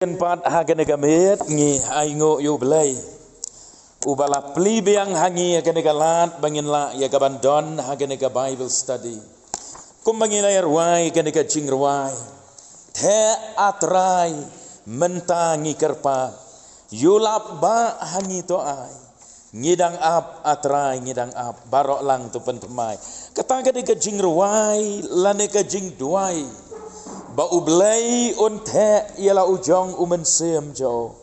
Empat hagen gamet ngi aingo yo belai ubala pli biang hangi hagen galat bangin la ya gabandon hagen ga Bible study kum bangin la ruai hagen ga jingruai the atrai mentangi kerpa yulap ba hangi to ai ngidang ap atrai ngidang ap barok lang tu pentemai kata hagen ga jingruai lane ga jing duai ba ublai unte ialah ujong umen sem jo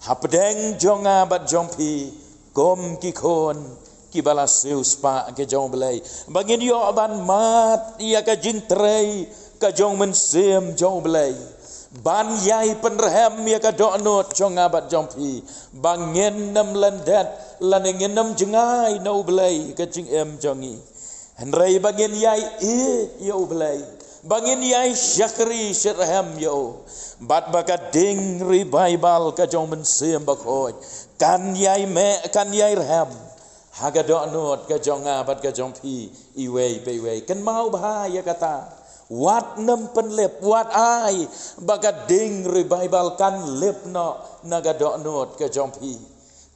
hapdeng jonga bat jongpi gom ki kon ki bala seus pa ke jong blai bangin yo ban mat ia ka jing trei ka jong men sem jong blai ban yai penrehem ia ka donot jonga bat jongpi bangin nam landat lanengin nam jengai no blai ka jing em jongi henrei bangin yai yo blai bangin yai syakri syarham yo bat bakat ding revival ka jong men sem bakoi kan yai me kan yai ram haga do not ka jong abat ka jong pi iwei pe wei kan mau bahaya kata wat nem pen lep wat ai bakat ding revival kan lep no naga do not ka jong pi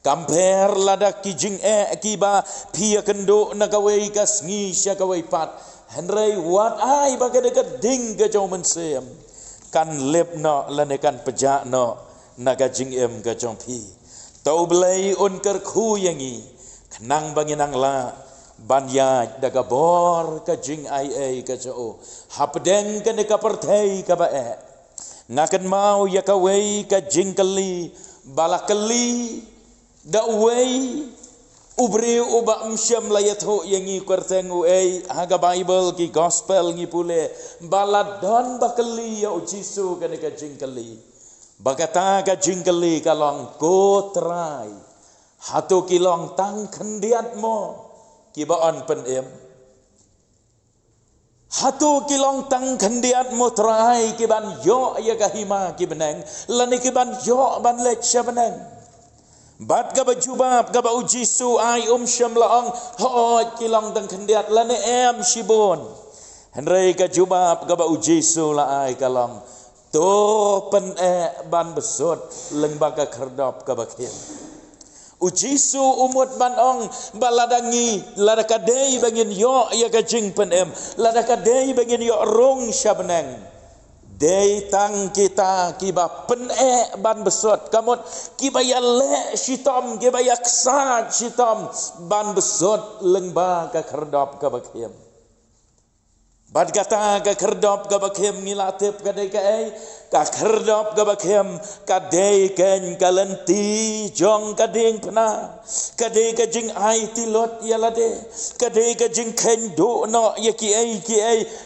kamper lada kijing kiba pia kendo naga wei kas ngi sya ka wei pat Henry wat ai bagai dekat ding ke jong mensem kan lep no lanekan pejak no naga jing em ke jong pi tau belai un ker khu yangi kenang banginang la banyaj daga bor ke jing ai ke jo hapdeng ke neka pertai ka ba ngaken mau ya ka wei ka jing keli balakeli da wei ubri uba msyam layat ho yangi kwartengu haga Bible ki gospel ngi pule baladon bakeli ya ujisu kane ka jingkeli bagata ka jingkeli kalong go try hatu kilong tang kendiat mo ki baon pen em hatu kilong tang kendiat mo try ki ban yo ya ka hima ki beneng lani ki ban yo ban lek sya beneng bat gaba jubab gaba ujisu ai syam laong ho kilang tang kendiat lane em shibon henrei ka jubab gaba ujisu la ai kalong to pen ban besot leng baka kerdop ka bakin ujisu umut ban ong baladangi ladaka dei bangin yo ya ka jing pen em ladaka dei bangin yo rong syabeneng Dei tang kita kiba pen ban besot kamot kiba ya le shitom kiba ya ksat shitom ban besot lengba ka kerdop ka bakiem bad kata ka kerdop ka bakiem ngilatip ka dei ka kerdop ka bakiem ka dei ken kalenti jong ka ding pna ka dei ka jing ai tilot ya lade ka dei ka jing ken do no ya ki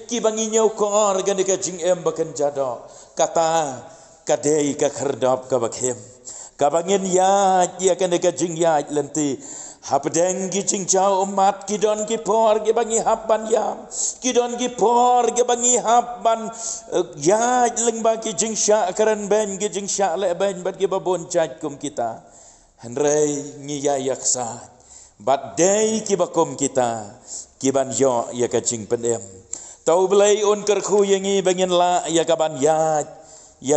ki bangi nyau kor ka dei ka jing em baken jado kata ka dei ka kerdop ka bakiem ka bangin ya ka dei ka jing ya lenti hapdeng gi jing chao umat kidon ki por ki bangi hapan yam kidon ki por ki bangi hapan ya leng ba ki jing sya karan ben ki jing sya le ben bat ki babon chat kum kita henrei ngi ya yaksa bat dei ki bakum kita ki ban yo ya ka jing pendem tau belai un ker khu yangi bangin la ya ka ban ya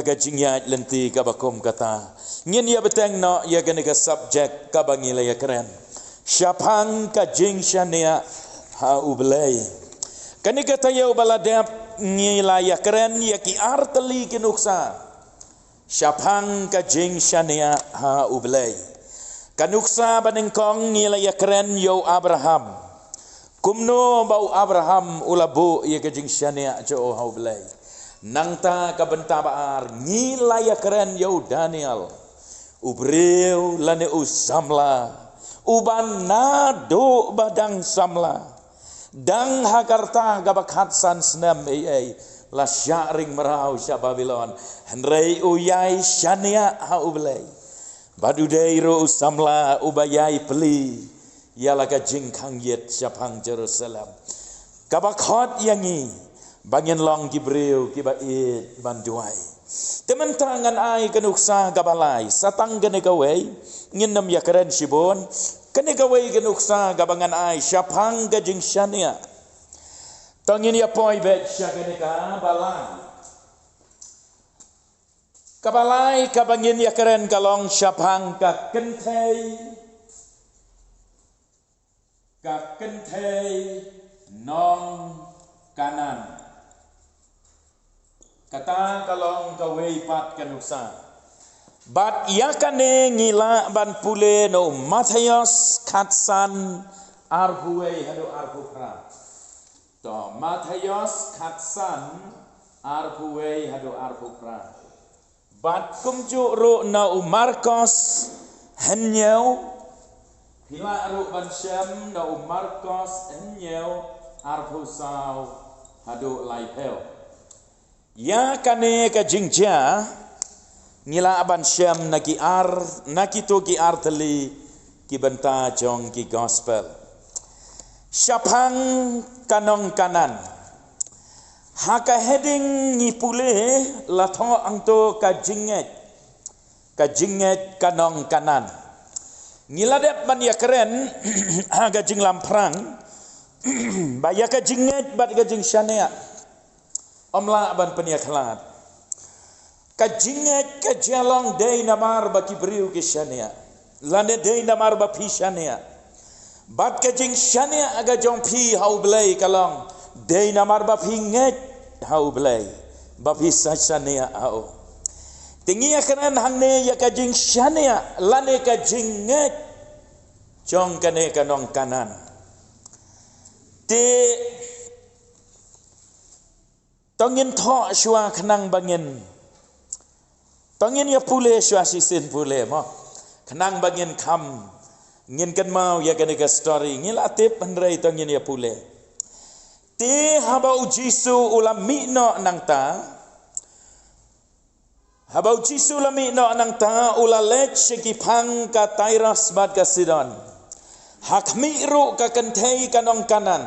ka jing ya lenti ka bakum kata ngin ya beteng no ya ka ka subject ka bangi la ya keren syapang ka jing syania ha ublai kani kata ya baladap ngilaya keren ya ki arteli kinuksa syapang ka jing syania ha ublai kanuksa banengkong ngilaya keren yo Abraham kumno bau Abraham ulabu ya ka jing syania jo ha ublai nangta ka bentabar ngilaya keren yo Daniel ubreu lane usamla uban nado badang samla dang hakarta gabakhat san snam la syaring merau sya Babylon henrei uyai syania ha ublai badudei ro samla ubayai peli yala ka jingkang yet syapang Jerusalem gabakhat yangi bangin long gibreu kiba banduai teman tangan ai kenuksa gabalai satang gene kawai nginam ya keren shibon kene kawai kenuksa gabangan ai syapang gajing syania tangin ya poi bet syakene ka balai Kabalai kabangin ya keren kalong syapang ka kentei nong kanan. Kata kalong kawei pat kanuksa. Bat yakane ngila ban pule no Matthias katsan arhuei hadu arhukra. To Matthias katsan arhuei hadu arhukra. Bat kumju ru na Marcos henyau hila ru ban syam na Marcos henyau arhusau hadu laipel. Ya kane ka jingja ngila aban syam naki to ki ar tali ki benta jong ki gospel. Syapang kanong kanan. Haka heading ni pule latho angto ka jinget kanong kanan. Ngila dep ban ya keren haga jing lamprang baya ka jinget bat ka jing shanea. Omla ban peniaklat. Kajinget kajalong day namar baki beriu ke shanea. Lane day namar ba pi shanea. Bat kajing shanea aga jong pi hau belai kalong. Day namar ba pi nget hau belai. Ba pi shanea hau. Tinggi akanan hangne ya kajing shanea. Lane kajing nget. Jong kane kanong kanan. Tongin tho shua khnang bangin. Tongin ya pule shua sisin pule mo. Khnang bangin kam. Ngin kan mau ya kan ka story. Ngil atip handrai tongin ya pule. Te habau Jisu ulam mikno nang ta. Habau Jisu ulam mikno nang ta ulalek shikipang ka Tyrus bad ka Sidon. Hak miru ka kentei kanong kanan.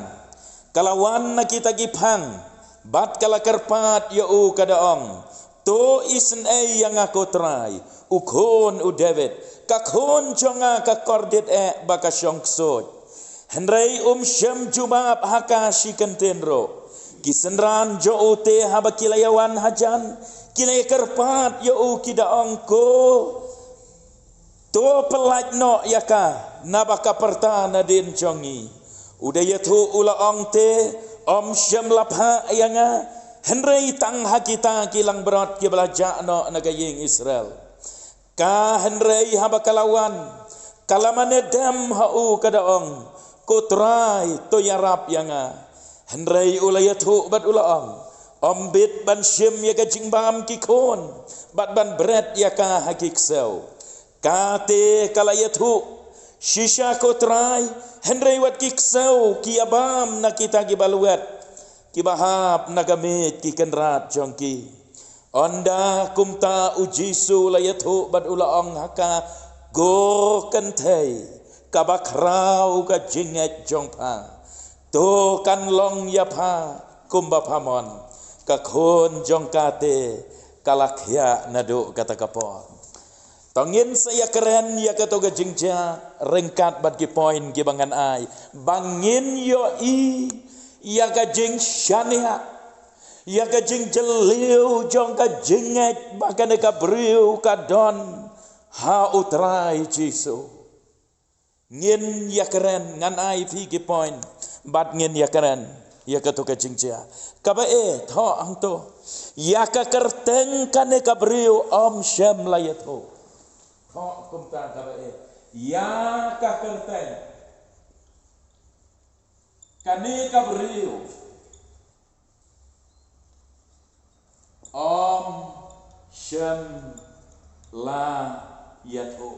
Kalawan na kita gipang. Bat kala kerpat ya u kadaong. To isen yang aku try. Ukon u David. Kakon jonga ka kordit baka syongksot. Henry syam jubab haka shikentenro. Kisenran jo u te haba kilayawan hajan. Kilay kerpat ya u kidaong ko. To pelaj no yaka. Nabaka pertana din jongi. Udayatu ulaong te. Syam lapha yanga Henry tang hakita kilang berat ki belajak no nagaying Israel. Ka Henry haba kalawan kalamane dam hau kadaong kotrai to yarap yanga Henry ulayatu bat ulaong bit ban syam ya gajing bam kikon bat ban berat ya ka hakiksau kate kalayatu shisha kotrai Henry wat kiksau ki abam na kita gibaluat ki bahap na gamit ki kenrat jongki onda kumta ujisu layatu bad ulaong haka go kentei kabakrau ka jinget jongpa to kan long yapa kumba pamon ka khon jongkate kalakya nadu kata kapon. Tongin saya keren ya katoga jingja rengkat bat ki poin ki bangan ai bangin yo i ya ka jing shania ya ka jing jeliu jong ka jinget bahkan ka briu ka don ha utrai Jisu ngin ya keren ngan ai fi ki poin bat ngin ya keren ya katoga jingja ka ba tho angto ya ka kerteng kane ka briu syam layatho. Kok kumta kabae ya ka kerteng kani ka beriu syam la yatho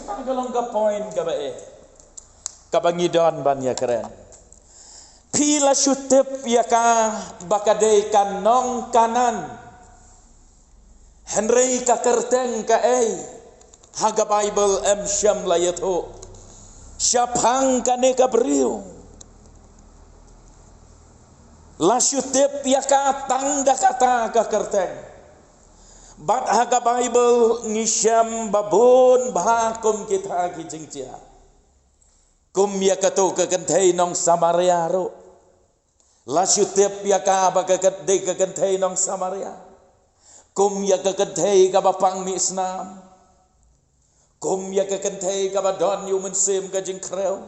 kan galong ka point kabae kabangidon ban ya keren pila syutep ya ka bakadei kanong kanan Henry ka kerteng ka haga Bible syam layatho syapang kane ka beriu la syutep ya ka tangda kata ka kerteng bat haga Bible ngisyam babon bahakum kita kijingcia kum ya kato ka kentei nong Samaria ro la syutep ya ka baka kadei ka kentei nong Samaria kum ya ka kentei ka bapang mi snam kum ya ka kentei ka badon yu men sem ka jing kreu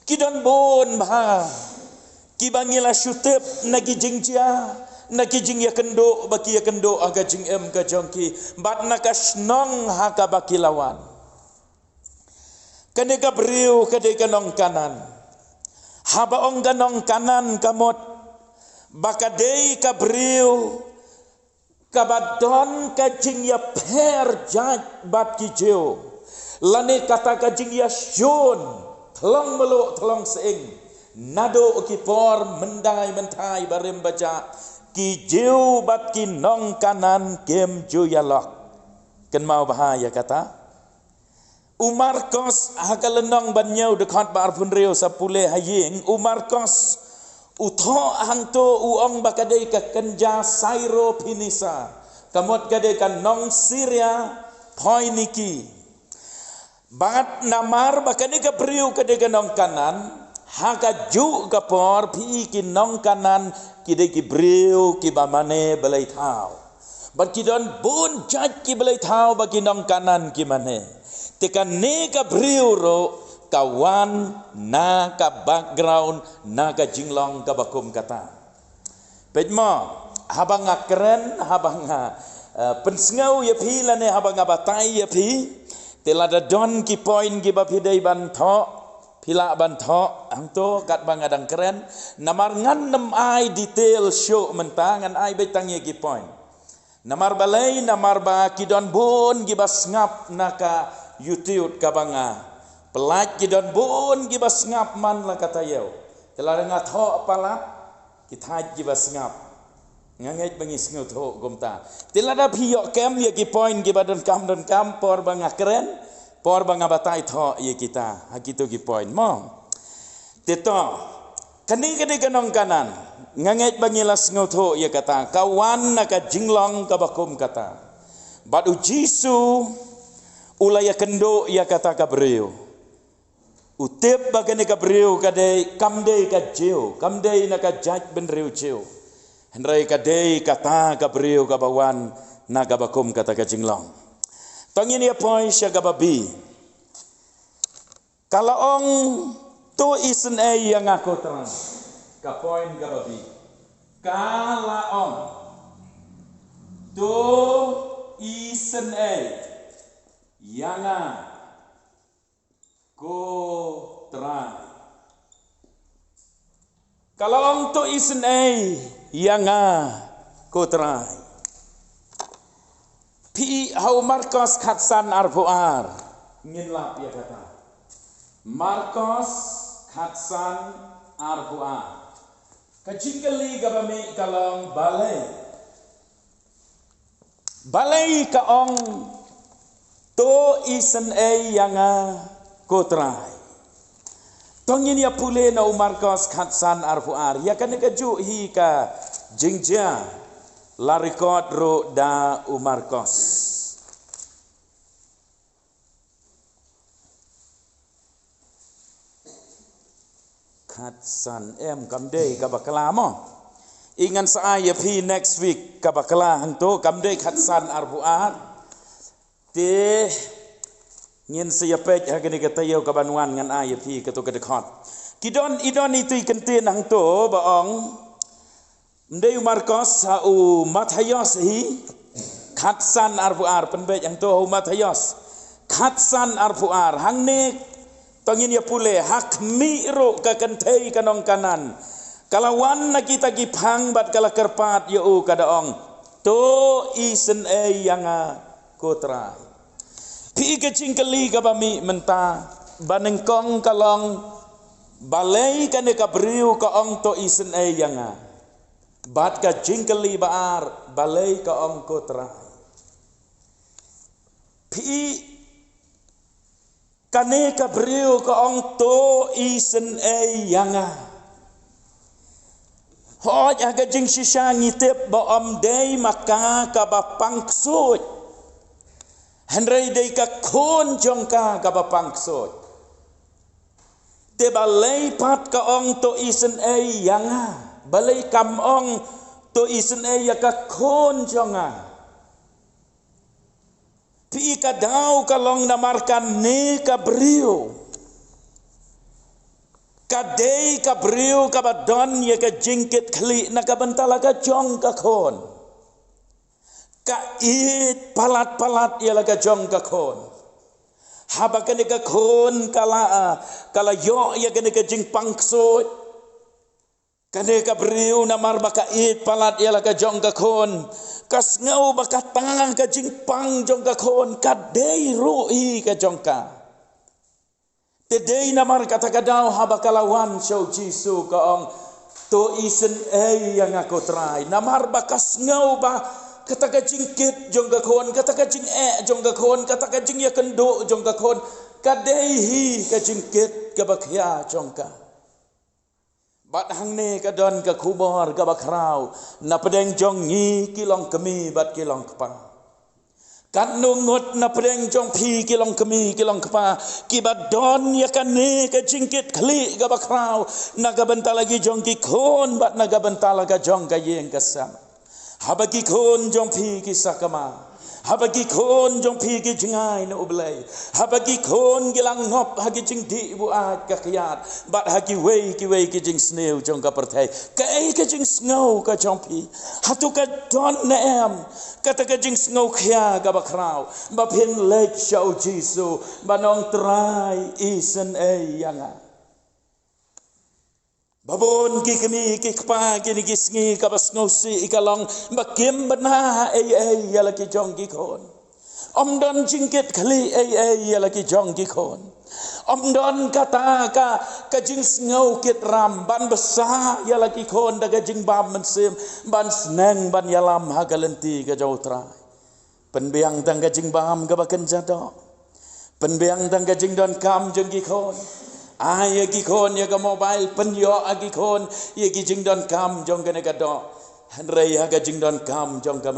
kidon bon ba ki bangila syutep nagi jing dia nagi jing ya kendo baki ya kendo aga jing em ka jongki bat nakasnong ha ka baki lawan kade ka briu kade ka nong kanan haba ong ka nong kanan kamot bakadei ka briu kabadon ka jing ya per jaj bat ki jeo lane kata ka jing ya shon thlong melo thlong seing nado ki por mendai mentai barem baca ki jeu bat ki nong kanan kem ju ya lok ken mau bahaya kata Umar kos hakalenong banyau dekat bar pun reo sapule haying Umar kos utho hangto uong bakadei ka kenja sairo pinisa kamot kadei kan nong Syria poiniki bat namar bakadei ka priu kadei ka nong kanan haka ju ka por pi ki nong kanan kidei ki priu ki bamane belai thau bat kidon bun jaj ki belai thau bagi nong kanan ki mane tekan ne ka priu ro kawan na ka background na ka jinglong ka bakum kata pedma habang akren habang pensngau ya phi lane habang batai ya phi telada don ki point ki ba pidai ban tho pila ban tho angto kat bang adang keren namar ngan nem ai detail show mentangan ai betang ye ki point namar balai namar ba ki don bon ki bas ngap naka YouTube ka banga pelaj kidon bon gibas ngap man la kata yau telah ngat ho palap kita gibas ngap ngangej bangis ngut ho gomta telah da phiyok kem ye ki point gibadon kam por banga keren por banga batai tho ye kita hakitu ki point mo teto kani kani kanong kanan ngangej bangilas ngut ho ye kata kawan na ka jinglong ka bakum kata badu jisu ulaya kendo ya kata kabreu utip bagane kabreu kade kamde ka jeo kamde na ka jaj benreu jeo hendrai kade kata kabreu ka bawan na ka bakum kata ka jinglong tangin ya point sya ka babi kalau ong to isen yang aku terang ka point ka babi kalau ong to isen Yana ko try. Kalau orang tu isen yana ko try. Pi hau Marcos Khatsan Arfuar ngin lap ya kata. Marcos Khatsan Arfuar. Kajingkali gabami kalong balai. Balai ka ong to isen yang kotrai tongin ya pule na Umar kos Khatsan Arfuar ya kan kaju hi ka jingja la record ro da Umar kos Khatsan kamde ka bakala mo ingan sa ya pi next week ka bakala hanto kamde Khatsan Arfuar te ngin siapet hagani katayo kabanuan ngan ay pi kato kadekot kidon idon itu ikente nang to baong ndey Marcos ha u Matthias hi Khatsan Arfuar penbej yang to Matthias Khatsan Arfuar hangne tongin ya pule hak mi ro ka kentei kanong kanan kalawan na kita gipang bat kala kerpat ya u kadaong to isen yang kotra pi ke cingkeli ka bami menta banengkong kalong balai kan ka briu ka ong to isen yanga bat ka cingkeli baar balai ka ong kotra pi kane ka briu ka ong to isen yanga hoj aga jing shisha ngitip ba om dei maka ka ba pangsut Henry dei ka kon jongka ka bapang sot. Te balai pat ka ong to isen yanga. Balai kam ong to isen ya ka kon jonga. Pi ka dau kalong namarkan ne ka brio. Kadei ka brio ka badon ye ka jingkit kli na ka bentala ka jong ka kon. Ka it palat-palat ye la ka jong ka kon. Haba ka ne ka kon kala yo ye ka ne ka jing pangsot. Kane ka brio na mar baka it palat ye la ka jong ka kon. Kas ngau baka tangan ka jing pang jong ka kon. Kadei roi ka jong ka. Tedei namar kata kadau haba kalawan show Jisu kaong to isen yang aku try. Namar bakas ngau ba kata kajingkit jong gakon, kata kajing jong gakon, kata kajing ya kendo jong gakon, kadei hi kajingkit kabakya jong ka. Bat hang ne kadon ka kubor ka bakrau, na pedeng jong ngi kilong kemi bat kilong kepang. Kan nungut na pedeng jong pi kilong kemi kilong kepa kibat don ya kan ne ka jingkit kli ga bakrau naga bentar lagi jong ki kon bat naga bentar lagi jong ka yeng kasam habagi kon jong pi ki sakama habagi kon jong pi ki jengai na ublai habagi kon gilang ngop hagi jing di buat ka kiat bat hagi wei ki jing sneu jong ka pertai ka ei ka jing snau ka jong pi hatu ka don na em kata ka jing snau khia ka bakrau ba pin lek shau Jisu banong trai isen ei yanga babon ki kemi ki kpa ki ni gisngi ka basngau si ikalong bakim bana ei yala ki jong ki kon om don jingkit kali ei yala ki jong ki kon om don kata ka jing snau kit ram ban besar yala ki kon daga jing bam mensim ban sneng ban yalam hagalenti ka jau trai penbiang tang ka jing bam ka baken jado penbiang tang ka jing don kam jong ki kon ay gi kon ya ga mobile penyo agi kon ye gi jing don kam jong ga ga do hanrei ha ga jing don kam jong ga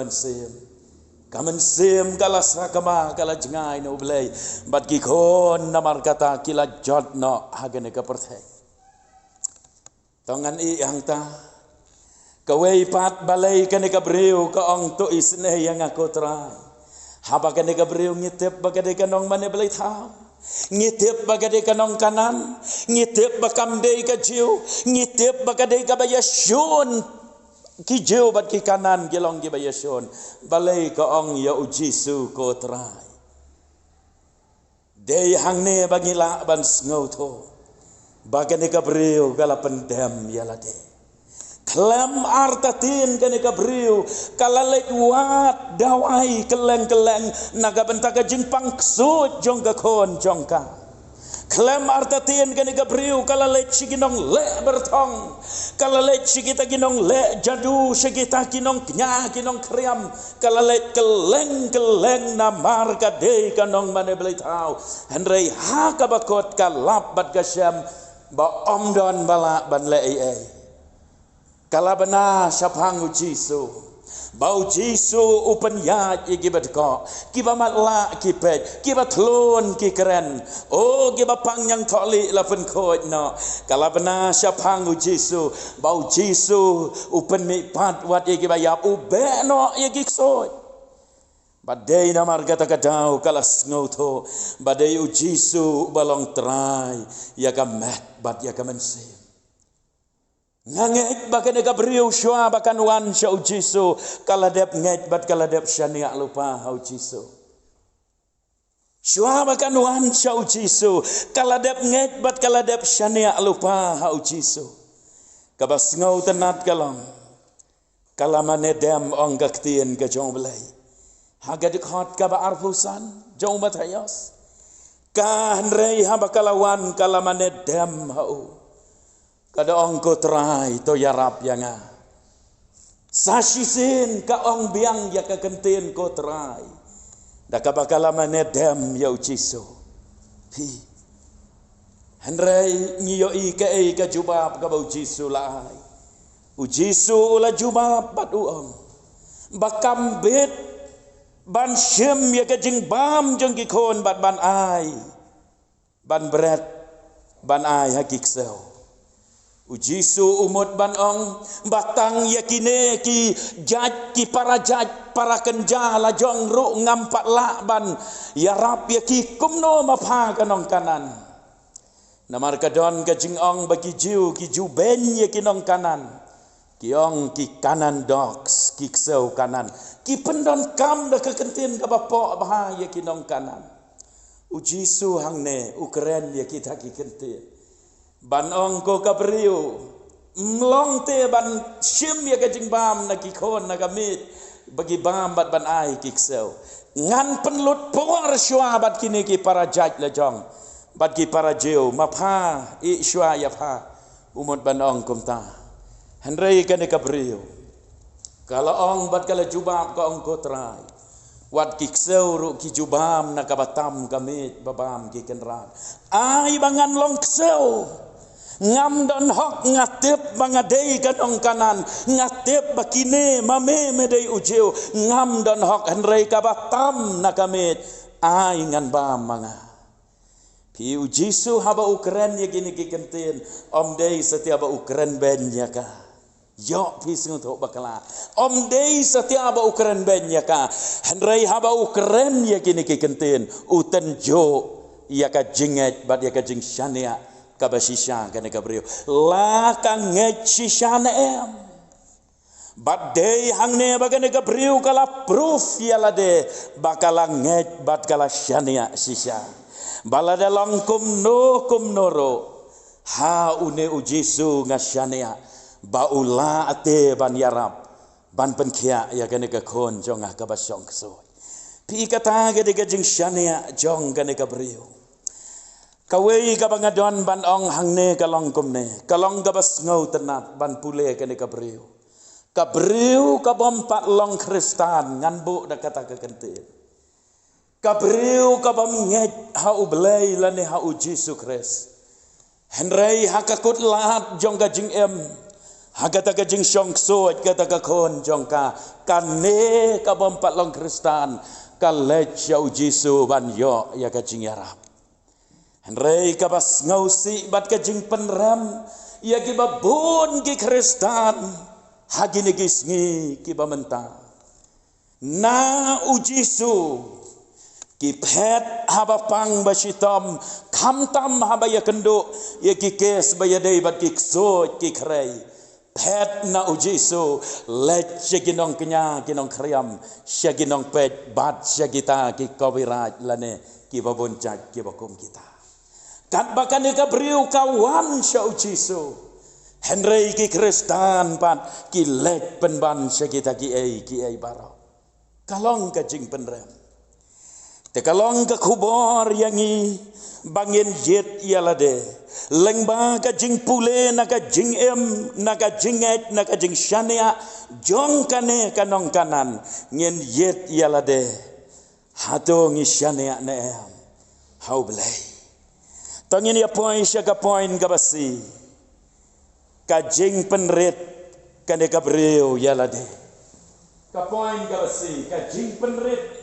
men sim kala sakama kala jengai no blai bat gi kon namar kata kila jot no ha ga ne ga perthai tongan i hang ta kawei pat balai ka ne ga breu ka ong to isne yang aku trai haba ka ne ga breu ngitep bagade ka nong mane blai thau ngitip bagade kanong kanan ngitip bakamdei ka jiu ngitip bagade ka bayasun ki jiu bat ki kanan gelong ki bayasun balai ka ong ya Jisu ko trai dei hang ne bagila ban ngau tho bagade ka breu gala pendem yala de Klem artatin kene kabriu kalalek wat dawai keleng naga bentaka jingpang ksut jong kon jongka klem artatin kene kabriu kalalek siginong le bertong kalalek sigita ginong le jadu sigita kinong knya kinong kriam kalalek keleng na marka de kanong mane belitau henrei ha kabakot kalap bat gasyam ba omdon bala ban le ai kala bana sapang Jisu bau Jisu upen ya gibat ko kiba matla kipet kiba thlon ki keren o kiba pang yang tholi la pen ko no kala bana sapang Jisu bau Jisu upen mi pat wat giba yap ube no giksoi badai namar kata kadau kala ngauto badai Jisu balong trai ya kamet bad ya kamensi ngangek bakan ega beriu syua bakan wan syau Jisu kaladep ngek bat kaladep syania lupa hau Jisu syua bakan wan syau Jisu kaladep ngek bat kaladep syania lupa hau Jisu kabas ngau tenat kalong kalamane dem ong gaktien ke jong belai hagadik hot kaba arfusan jong batayos kan rei haba kalawan kalamane dem hau kada ong ko trai to yarap yanga sasisin ka ong biang ya ka kenten ko trai da ka bakala mane dem ya Jisu hi henrei ngiyo i ka jubab ka bau Jisu lai Jisu la jubab bat uong bakam bet ban syem ya ka jing bam jong ki kon bat ban ai ban bret ban ai hakik sel Ujisu umut ban ong batang yakine ki jaj ki para jaj para kenja la jong ru ngampat la ban ya rap ya ki kumno mapha kanong kanan namar kadon ka jing ong bagi jiu ki ju ben ya kinong kanan ki ong ki kanan dogs ki kseu kanan ki pendon kam da kekentin ka bapo bah ya kinong kanan ujisu hangne ukren ya kita ki kentin ban ong ko kapriu mlong te ban shim ya gajing bam na ki khon na gamit bagi bam bat ban ai ki kseu ngan penlut por shwa bat kini ki para jaj la jong bat ki para jeu mapha i shwa ya pha umut ban ong kumta henrei kan kapriu kalau ong bat kala jubab ka ong ko trai wat ki kseu ru ki jubam na kabatam gamit babam ki kenran ai bangan long kseu ngam dan hok ngatip bangadei kanong kanan ngatip bakine mame medei ujeu ngam dan hok henrei kabatam nakamit ai ngan bam manga pi ujisu haba ukren ya gini kikentin om dei setiap ukren ben ya ka yo pi suntuk bakala om dei setiap ukren ben ya ka henrei haba ukren ya gini kikentin uten jo ya ka jinget bad ya ka jing shania kabashisha kana kabriu la kan ngechisha na em bad day hangne bagane kabriu kala proof yala de bakala nget bad kala shania shisha balada langkum no kum noro ha une ujisu ngashania baula ate ban yarab ban penkhia ya kana ka khon jonga kabasyong so pi kata ge de jing shania jong kana kabriu kawai ka bangadon ban ong hangne kalong kumne kalong gabas ngau tenat ban pule kene kabriu ka bompat long kristan ngan bu da kata ka kentin kabriu ka bom nget ha ublei lane ha ujisu kris henrei ha ka kut lat jong ka jing em ha kata ka jing syong suat kata ka kon jong ka kane ka bompat long kristan ka lech ya ujisu ban yo ya ka jing yarap henrei kabas ngausi bat ka jing penram ya ki babun ki kristan hagine gisngi ki bamenta na ujisu ki phet haba pang basitam khamtam haba ya kendo ya ki kes bayadei bat ki ksot ki khrei phet na ujisu let ginong kenya ginong khriam syaginong pet bat syagita ki kawiraj lane ki babun jaj ki bakum kita kat bakan ka briu kawan sya ujisu henrei ki kristan pat ki let penban syagita ki ai baro kalong ka jing penrem te kalong ka khubor yangi bangin yet yalade lengba ka jing pule na ka jing em na ka jinget na ka jing shania jong kane kanong kanan ngin yet yalade hato ngi shania na em how blay tangin ya point siya ka point ka basi ka jing penrit kane ka breu yalade ka point ka basi ka jing penrit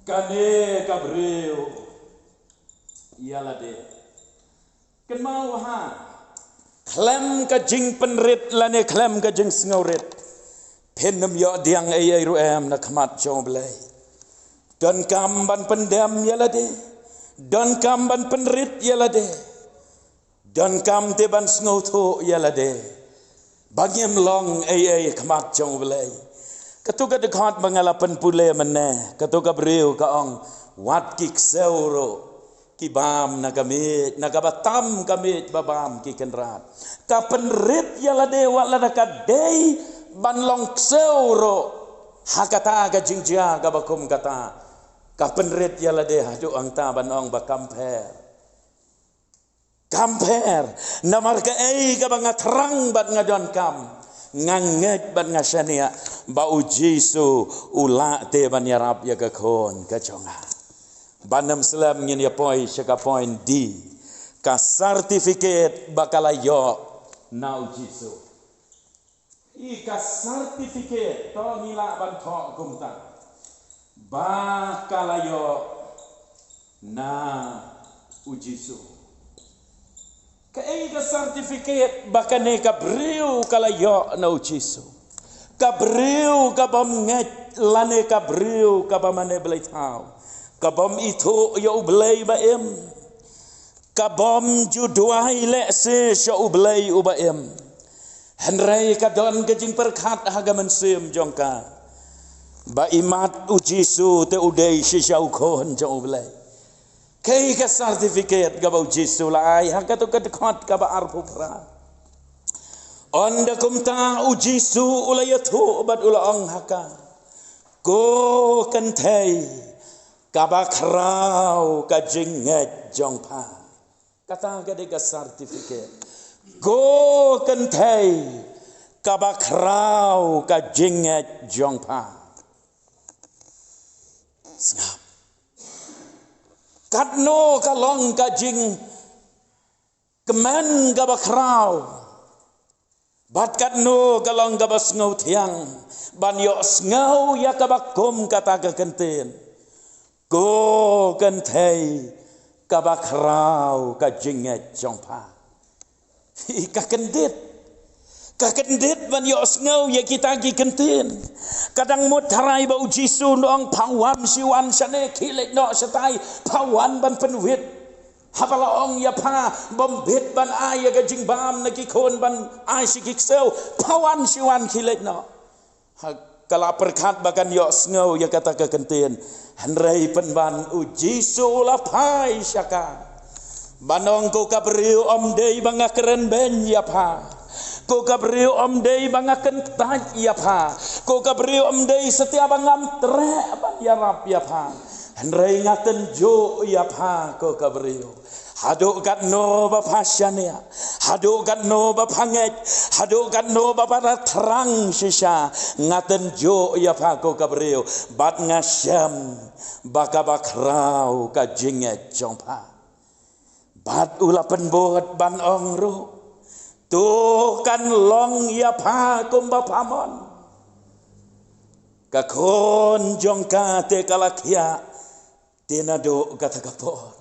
kane ka breu yalade ken mau ha klem ka jing penrit lane klem ka jing sngorit penem yo diang ai ru em na khamat chong blai don kamban pendam yalade don kamban penrit yalade don kam te ban sngoto yalade bagiem long ai khamat chong blai katuga dekat bangalapan pule menne katuga breu ka ong wat ki kseuro ki bam nagamit nagabatam kamit babam ki kenrat ka penrit yalade wala ka dei ban long kseuro hakata ga jingjia ga bakum kata ka penrit yalade haju angta ban ong ba kamper namar ka ga bangatrang bat ngadon kam nganget ban ngasania ba ujisu ula te ban yarap ya ka khon ka chonga banam selam ngin ya point ka point D ka certificate bakalayo na ujisu i ka certificate to nila ban tho kumta bakalayo na ujisu. Kaya ka certificate baka ne kabriu kalayo na ujisu. Kabriu kabam nget lane kabriu kabamane belai tau. Kabam itu ya ublay baem. Kabam juduai lekse sya ublay ubaem. Henry kadon kejing perkat hagaman sim jongka. Ba imat ujisu te udai sya ukon ja ublay. Kay ka certificate ka ba ujisu lai hakato kadekot ka ba arpu pra. Onda kumta ujisu ulayatu bad ulaong haka. Ko kantay kabakrau kajinget jongpa. Kata ka de ka certificate. Go kantay kabakrau kajinget jongpa. Sengap. Katno kalong kajing kemen kabakrau. Bat katno kalong kabas ngau tiang. Ban yo ngau ya kabakum kata kekentin. Go kantay kabakrau kajinget jongpa. Kakendit ban yo ngau ya kita gi kentin. Kadang mutarai ba ujisu noong pawan siwan sane kilek no setai pawan ban penuhit. Hapala ong ya pa bombit ban ay ga jingbam nakikon ban ay sikiksel pawan siwan kilek no. Kala perkat bakan yo ngau ya kata kekentin. Henrei penban ujisu lapai syaka. Banong ko kabriu om dei banga keren ben ya pa. Ko kabriu om dei banga kentaj ya pa. Ko kabriu om dei setia bangam tre ban ya rap ya pa. Henrei ngaten jo ya pa ko kabriu. Haduk kat no bapasya haduk kat no bapanget, haduk kat no bapada terang sisa. Ngaten jo ya pa ko kabriu. Bat ngasyam baka bakrau kajinget jongpa. Bat ulapan bot ban ong ru. Tu kan long ya pa kumba pamon. Kakon jongka te kalakia. Tina do kata kapor.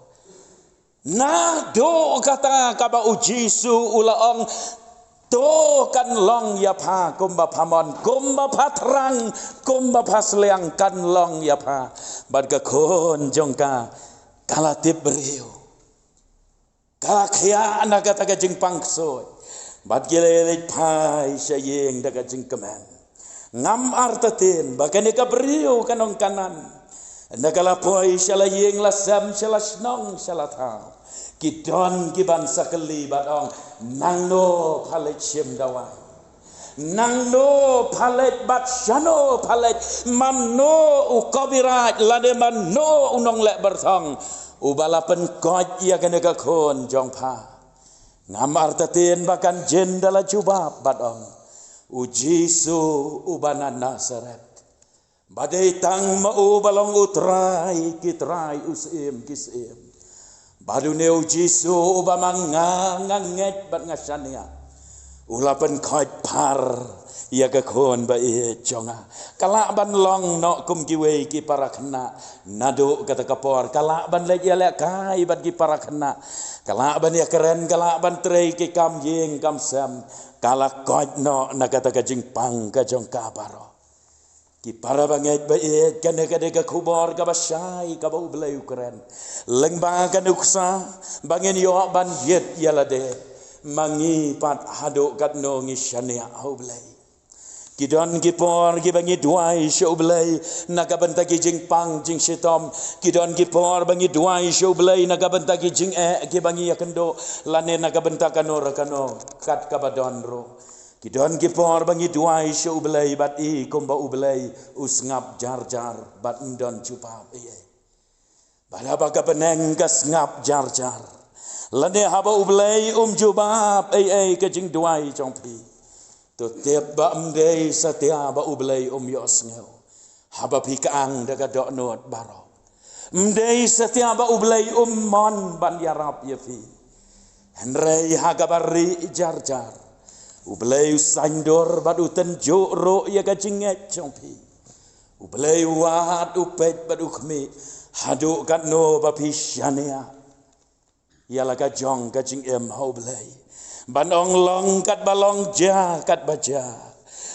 Na do kata kaba ujisu ulaong. Tu kan long ya pa kumba pamon. Kumba patrang. Kumba pasleang kan long ya pa. Bat kakon jongka kalatip beriu. Kalakia anak kata kajing pangsoy. Bat gilelit pai syayeng da kajing kemen. Ngam artatin bahkan ika beriu kanong kanan. Nakalapoi syalayeng lasam syalasnong syalatau. Kidon kiban sakeli batong nangno palet syem dawai. Nangno palet bat syano palet manno ukabirat lade manno unong lek bertong. Ubalapan kod ia kena kakon jongpa. Ngamar tatin bahkan jendala jubab badong. Ujisu ubana Nazaret. Badai tang mau balong utrai kitrai usim kisim. Badu ne ujisu ubamang nganget bat ngasania. Ulapan kod par ia kakon ba jonga. Kalak ban long no kum kiwe ki para kena. Nado kata kapor. Kalak ban lek ia lek kai ban ki para kena. Kalak ban ia keren. Kalak ban trei ki kam yeng kam sem. Kalak kod no na kata kajing pang kajong kabaro. Ki para banget ba kene kade ka kubor ka basyai ka ba ublay keren. Lengba kan uksa bangin yo ban yet yalade. Mangi pat haduk kat no ngisyania ublay. Kidon kipor kibangi duai syublay nakabenta kijing pang jing sitom. Kidon kipor bangi duai syublay nakabenta kijing kibangi yakendo lane nakabenta kanor kano kat kabadon ro. Kidon kipor bangi duai syublay bat I kumba ublay usngap jar bat ndon cupap iye. Balaba ka peneng kas ngap jar. Lane haba ublay jubab kajing duai jongpi. Tu tiap ba mdei setia ba ublay yosngeu. Haba pikaang daga dok not baro. Mdei setia ba ublay mon ban yarap yafi. Henrei hagabari jar. Ublay sandor badu tenjuk ro ya kajinget jongpi. Ublay wat upet badu kmi. Haduk kat no ba pisyania. Ialah ka jong ka jing hau belai. Ban ong long kat balong ja kat baja.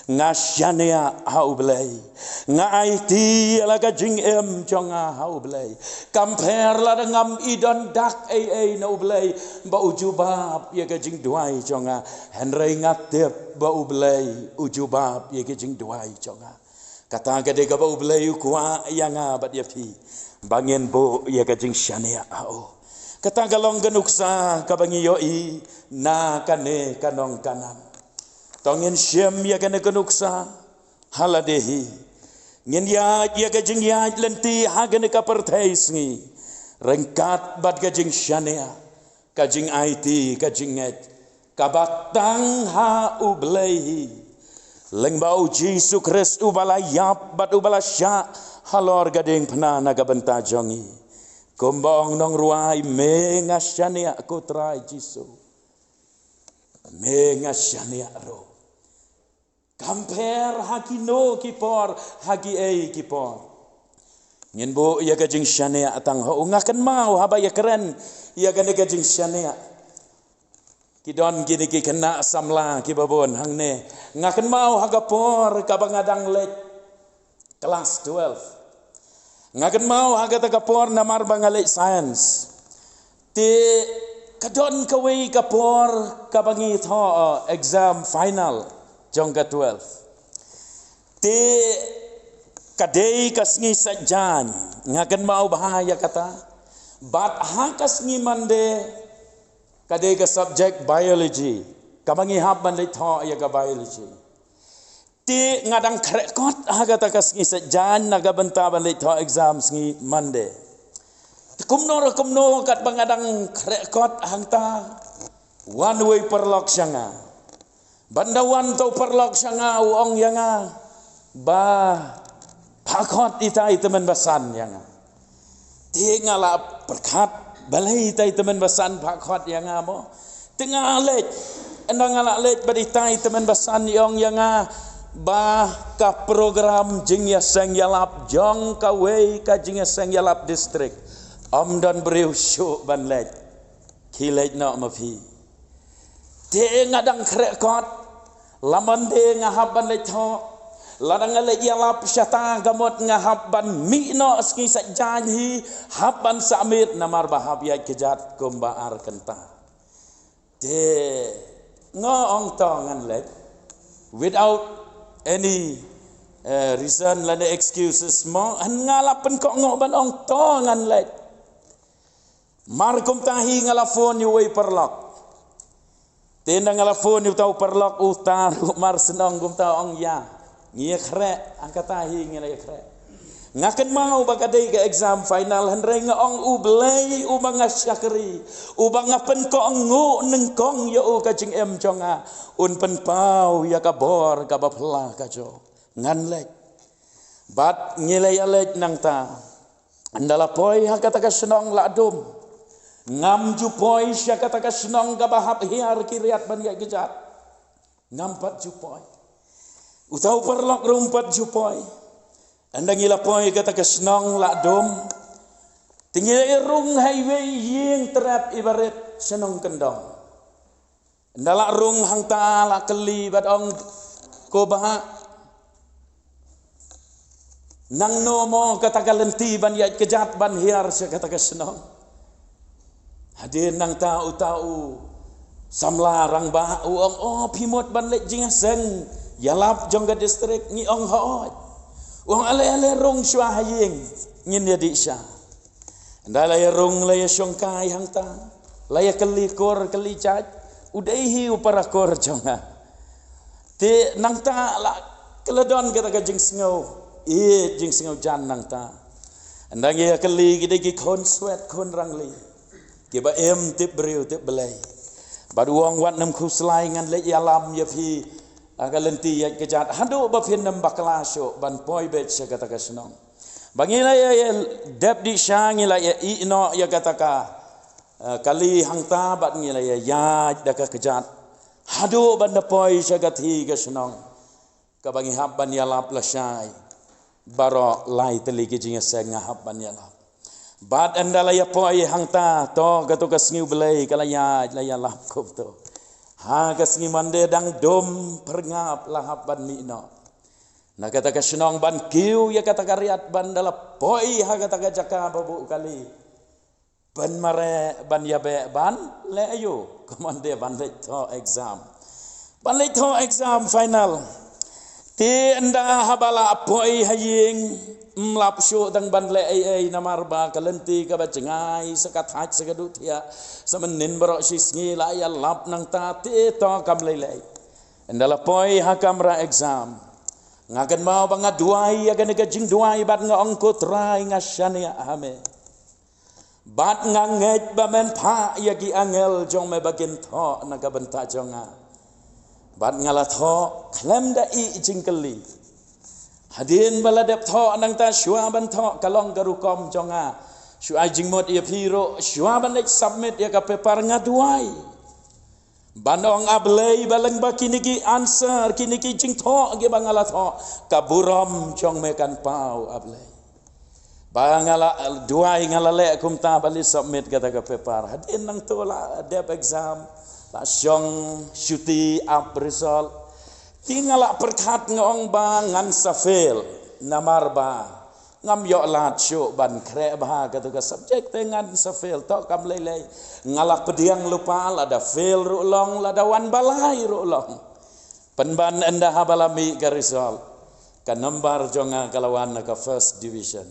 Nga syania hau belai. Nga IT ialah ka jing jonga hau belai. Kamper la ngam idon dak na belai. Ba ujubab ya ka jing duai jonga. Henry ngatep ba belai ujubab ya ka jing duai jonga. Kata gade ka ba belai kuwa yanga bat ya pi. Bangin bo ya ka jing syania hau. Kata galong genuksa ka bangi yoi na kane kanong kanan. Tongin syem ya kene genuksa haladehi. Ngin ya gajing ya lenti hagane ka pertaisngi. Rengkat bat gajing syania. Gajing IT gajing et. Kabatang ha ublehi. Lengbau Jesu Kristus ubala yap bat ubala sya halor gading penana ga bentajongi. Kumbang nong ruai mengasyania kutrai Jesu. Mengasyania ro. Kamper haki no kipor, haki kipor. Ngin bo ia gajing syania atang ho ngakan mau haba ya keren ia gane gajing syania. Kidon gini ki kena samla ki babon hang ne ngakan mau haga por ka bangadang lek kelas 12. Ngakan mau haga takapor namar bangalek science. Ti kadon kawai kapor kabangi tho exam final jongga 12. Ti kadei kasngi sajan ngakan mau bahaya kata. Bat hakas ngi mande kadei ka subject biology kabangi hab mande tho ya ka biology. Ti ngadang krekot haga takas ngi sajan naga benta balik tho exam ngi mande. Kumno kat bangadang krekot hangta one way perlok syanga. Bandawan tau perlok syanga uong yanga ba pakot itai teman basan yanga. Ti ngala perkat balai itai teman basan pakot yanga mo. Tengah lek endang ngala lek baditai teman basan yong yanga ba ka program jing ya seng yalap jong ka wei ka jing ya seng yalap district dan beriu syuk ban lek kilek nak mafi te ngadang krekot laman de ngahab ban lek tho ladang lek yalap syata gamot ngahab ban mi no ski sajan hi haban samit namar bahab ya kejat kumbaar kenta te ngong tongan lek without any reason lana excuses mo ngalapan kok ngoban ong tongan lek mar kum tahi ngalafon yu way perlok tenda ngalafon yu tau perlok utar mar senong kum tau ong ya ngia kre angkat tahi ngia kre ngaken mau bakadai ke exam final henry ngaong ublay ubang syakri ubang ngapen ko ngu nengkong ya o kajing jonga un pen pau ya kabor ka bapla ka jo ngan lek bat ngilay alek nang ta andala poi ha kata ka senong la dum ngam ju poi sya kata ka senong ka bahap hiar kiriat ban ya gejat ngam pat ju poi utau perlok rumpat ju poi andang ila poi kata ka senong la dum tinggi rung highway ying terap ibarat senong kendong ndala rung hang ta la keli bat ong ko bah nang no mo kata ka lenti ban ya kejat ban hiar se kata ka senong hadir nang ta utau samla rang ba uong pimot ban lek jingaseng yalap jongga district ngi ong hoot wong ale rung syua haying ngin ya di sya ndala ya rung la ya syongkai hang ta la ya keli kor keli caj udaihi upara kor jonga te nang ta la keledon kata ka jing sngau jing sngau jan nang ta andang ya keli gide gi kon sweat kon rangli ke ba tip breu tip belai badu wong wat nam khu slai ngan le yalam ya phi agalenti ya kejat hadu ba phin nam bakla syo ban poi bet se kata ka senong bangila ya dep di syangi la ya ino ya kata ka kali hangta bat ngila ya daka kejat hadu banda poi syagati ka senong ka bangi habban ya lap la syai baro lai teli ki jinga seng habban ya lap Bat anda ya poi hang ta to ka to ka sngiu belai kala ya lap kop to. Ha ka sngi mande dang dom perngap lahap ban mi no. Na kata ka senong ban kiu ya kata ka riat ban dala poi ha kata ka jaka babu kali. Ban mare ban ya be ban le ayo komande ban le to exam. Ban le to exam final. Ti anda habala poi haying mlap syu dang ban le ai namar ba kalenti ka ba cengai sekat haj sekadut ya samenin barok si sngi la ya lap nang ta ti to kam le le. Anda la poi hakam ra exam. Ngakan mau banga duai akan ka jing duai bat nga ongko trai ngasyane ame. Bat nganget ba men pha ya ki angel jong me bagin tho na ka benta jonga. Bat ngala tho klem da I jingkeli. Hadin baladep tho nang ta shua ban tho kalong garukom jonga. Shua jingmot ya piro shua ban ek submit ya ka paper ngaduai. Banong ablei balang ba kiniki answer kiniki jing tho ge bangala tho kaburom jong me kan pau ablei. Bangala duai ngala le kum ta bali submit kata ka paper. Hadin nang to la dep exam. La syong syuti up result. Tingala perkat ngong ba ngan safel namar ba. Ngam yo lat syuk ban kre ba kata ka subjek dengan safel to kam lele. Ngalak pediang lupa lada fail ru long lada wan balai ru long. Penban anda habalami ka result. Ka nombar jonga kalawan ka first division.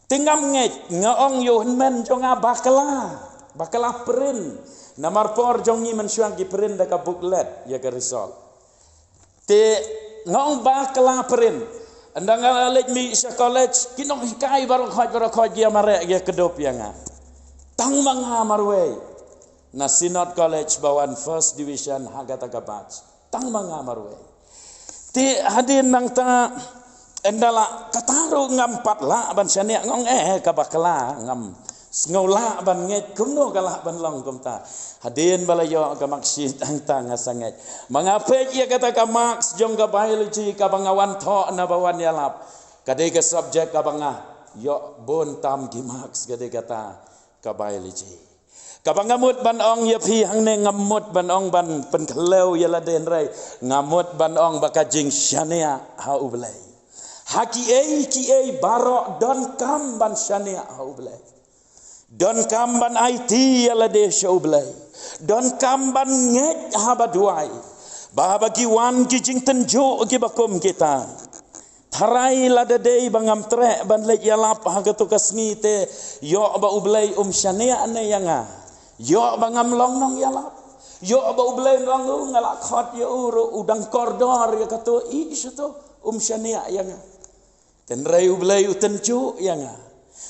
Tingam nget ngong yo men jonga bakala perin. Namar por jongi mensyuang ki perin da ka booklet ya ka result. Te ngong ba kala perin. Anda ngalek mi sa college kinong hikai barok ya mare ya kedop ya nga. Tang mangha marwe. Na Synod College bawan first division hagata ka batch. Tang mangha marwe. Te hadin nang ta endala kataru ngam patla ban syane ngong ka bakala ngam ngola ban nget kumno kalah ban long kumta. Hadin balayo ka maksud ang tanga sanget. Mga pek ya kata ka max jong ka biology ka bangawan tho na bawan yalap. Kadai ka subject ka banga yo bon tam ki max kadai kata ka biology. Ka bangamut ban ong ya phi hang ne ngamut ban ong ban pen khlew ya la den rai ngamut ban ong bakajing syania ha ublai. Haki ki barok don kam ban syania ha ublai. Don kamban IT ala de shoublai. Don kamban nget haba duai. Bahaba ki wan ki jing tenjo ki bakom kita. Tharai la de dei bangam tre ban lek yalap haga to kasni te yo ba ublai syania ane yanga. Yo bangam long nong yalap. Yo ba ublai long ngala khot yo udang kordor ya kato I sato syania yanga. Tenrai ublai utenjo yanga.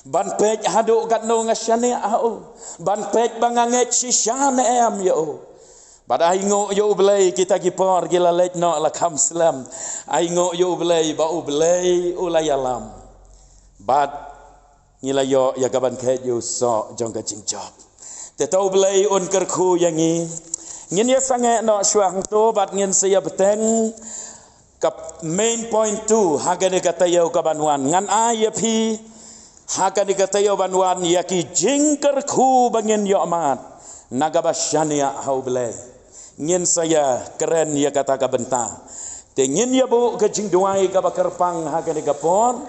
Ban pej haduk kat no ngasyane au. Ban pej banganget sishane am yo. Bad aingo yo belai kita kipor gila lek no la kam slam. Aingo yo belai ba belai ulayalam. Bad ngila yo ya gaban khet yo so jong ka jingjob. Te tau belai on kerku yangi. Ngin ya sange no syuang to bad ngin saya beteng kap main point 2 hagane kata yo kabanwan ngan ayapi haka dikatayo banwan yaki jingker ku bangin yo amat nagabasyania hauble ngin saya keren ya kata ka benta tengin ya bu ke jingduai ka bakerpang haka digapon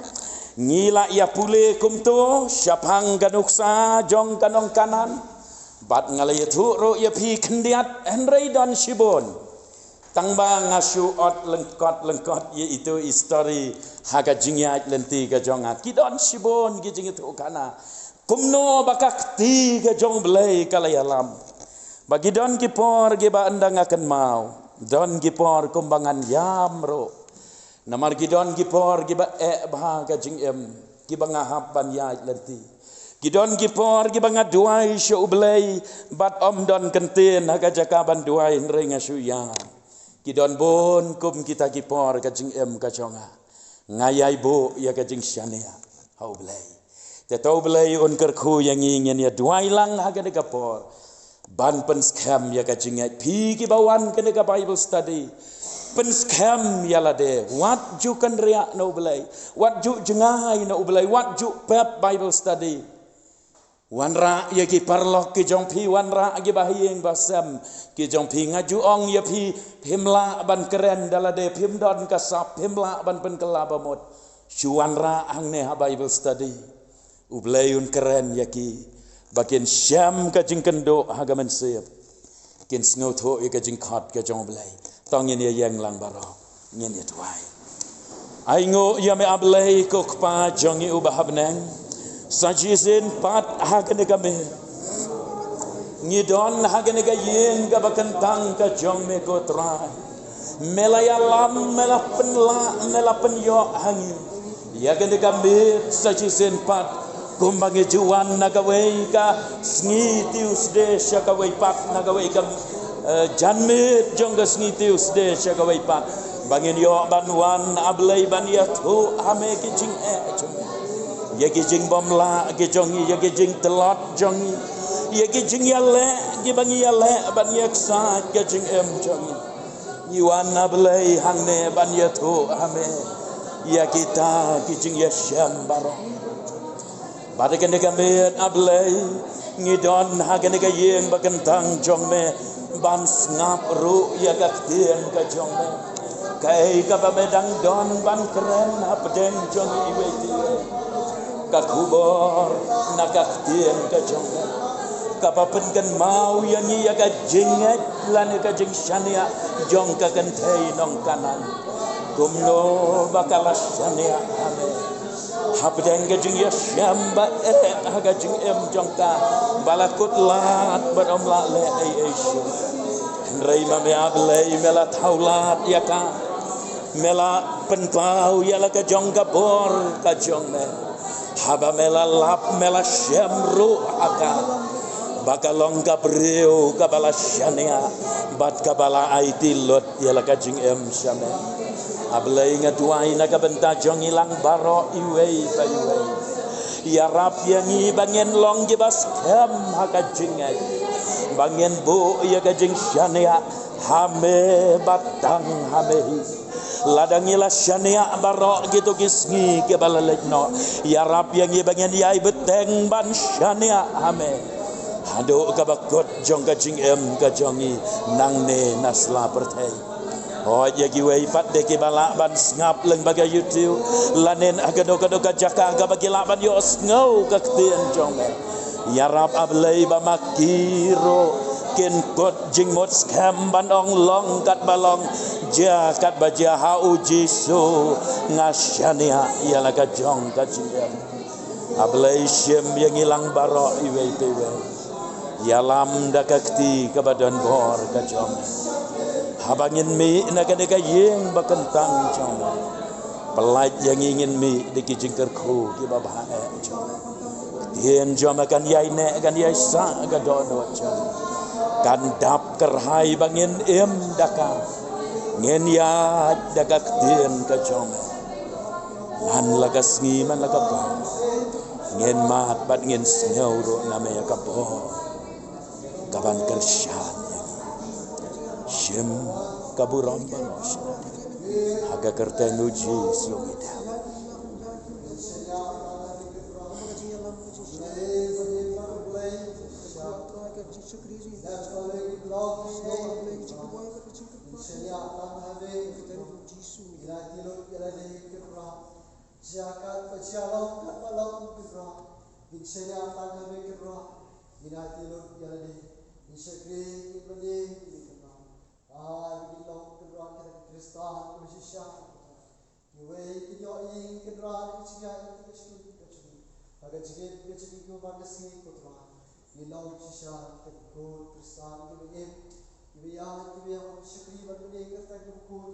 ngila ya pule kumto syapang ganuksa jong kanong kanan bat ngalay thuro ya pi kendiat henry don shibon tangba ngasu ot lengkot ye itu histori haga jingyat lenti ka jonga kidon sibon gi jing itu kana kumno bakak ti ka jong belai kalayalam bagi don kipor gi ba andang akan mau don kipor kumbangan yamro namar gi don kipor gi ba bah ka jing gi ba ngahap ban ya lenti gidon kipor gi ba ngaduai syu belai bat om don kentin haga jakaban duai ring asu ya Kidon bon kum kita kipor kajing kaconga ngayai bo ya kajing syania hau belai te tau belai on kerku yang ingin ya duai lang haga de kapor ban pen scam ya kajing pi ki bawan ke de Bible study pen scam ya la de wat ju kan ria no belai wat ju jengai no belai wat ju pep Bible study Wanra ya ki parlok ki jong pi wanra ki bahieng basam ki jong pi ngaju ong ya pi himla ban keren dalade pim don kasap himla ban pen kelaba mot wanra hangne ha Bible study ublayun keren ya ki bakin syam ka jing kendo ha ga men sep kin sngo tho ya ka jing khat ka jong blai tong yen ya yang lang baro nyen ya twai ai ngo ya me ablai ko pa jong i ubahabneng Sajizin pat hagane kami ngidon hagane ka yin ka bakantang ka jong me ko try melayalam melapenla melapenyo hangi yagane kami sajizin pat kumbangi juan nagaway ka sngi Tuesday siya kaway pat nagaway ka janmit jong ka sngi Tuesday siya kaway pat bangin yo banwan ablay baniya tu ame kijing ya kijing bomla kijongi ya kijing telot jongi ya kijing yale kibangi yale ban yaksa kijing jongi yuan ablay hangne ban yatu ame ya kita kijing ya syam baro badakan de kamet ablay ngidon hagan de yeng bakentang jongme ban ngap ru ya gaktien ka jongme kai ka bedang don ban keren apden jongi iweti kakubor nakaktien ka jongga kapapen kan mau yani ya ka jingat lan ka jing syania jong ka kentei nong kanan kumno bakal syania ame habden ka jing ya syamba ka jing jong ka balakut lat beromla le ai syu rei ma me ablei mela taulat ya ka mela pentau ya la ka jong ka bor ka jong me haba mela lap mela syamru aka bakalong kabreu kabala syania bat kabala aiti lot yala kajing syame ablay nga duay na kabenta jong ilang baro iway payuway ya rap yang bangen long gibas kem hakajing ay bangen bu ya kajing syania hame batang hamehi ladangila syania baro gitu kisngi ke balalekno ya rap yang ibangen yai beteng ban syania ame hado kabakot jong kajing kajongi nangne nasla pertai oh ya giwei pat de ke balak ban ngap leng bagai YouTube lanen agado-gado kajaka agabagi laban yo ngau kaktien jong ya rap ablay ba makiro ken kot jing mot skam ban ong long kat balong ja kat baja ha ujisu ngasyania ialah ka jong ka jingem ablay syem yang ilang baro iwe tewe ya lam da kakti ka badan bor ka jong habangin mi na ka yeng bakentang jong pelaj yang ingin mi di kijingker ku ki babae jong tien jom akan yai ne kan yai sa ka do jong kandap kerhai bangin daka ngen ya dagak tien ka jong lan lagas ngi man lagabo ngen mat bat ngen snyauro name ya kabo kaban kershan shim kaburam banos haga kertenu ji slogida Zakat pejalan kapalong kira, insya Allah kami kira, binati lut jalani, insya ibadi kira, bilong kira kita Kristan Krisya, kiwe kinyoi kira kecil kecil, agak cikit kecil kiu magasi kira, bilong Krisya kira Kristan kiwe insya ibadi kita kira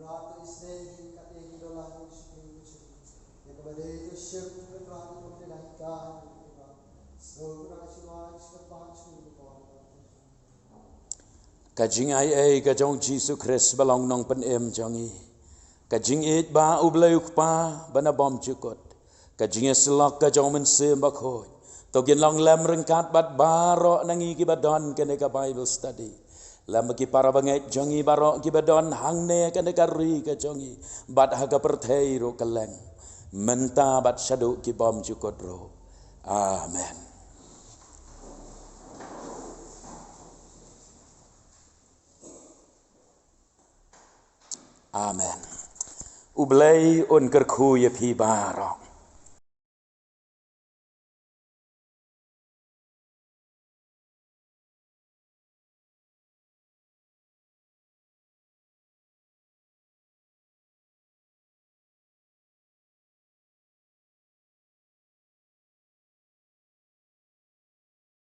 Rata isnehi kategi dolah syukri yang kepada itu syukur rata memperlahan semoga syukur sepan syukur kajing ai kajong Yesus Kristus balong nong pen jongi kajing it ba ublayuk pa bana bom cukot kajing selok kajong mense bakhoy togin long lam rengkat bat baro nangi kibadon kene ka Bible study lam ki para bangai jongi baro ki badon hangne kan dekari ka jongi bat haga perthei ro keleng menta bat sadu ki bom cukodro Amen. Amen. Ublay on kerku ya pi barok.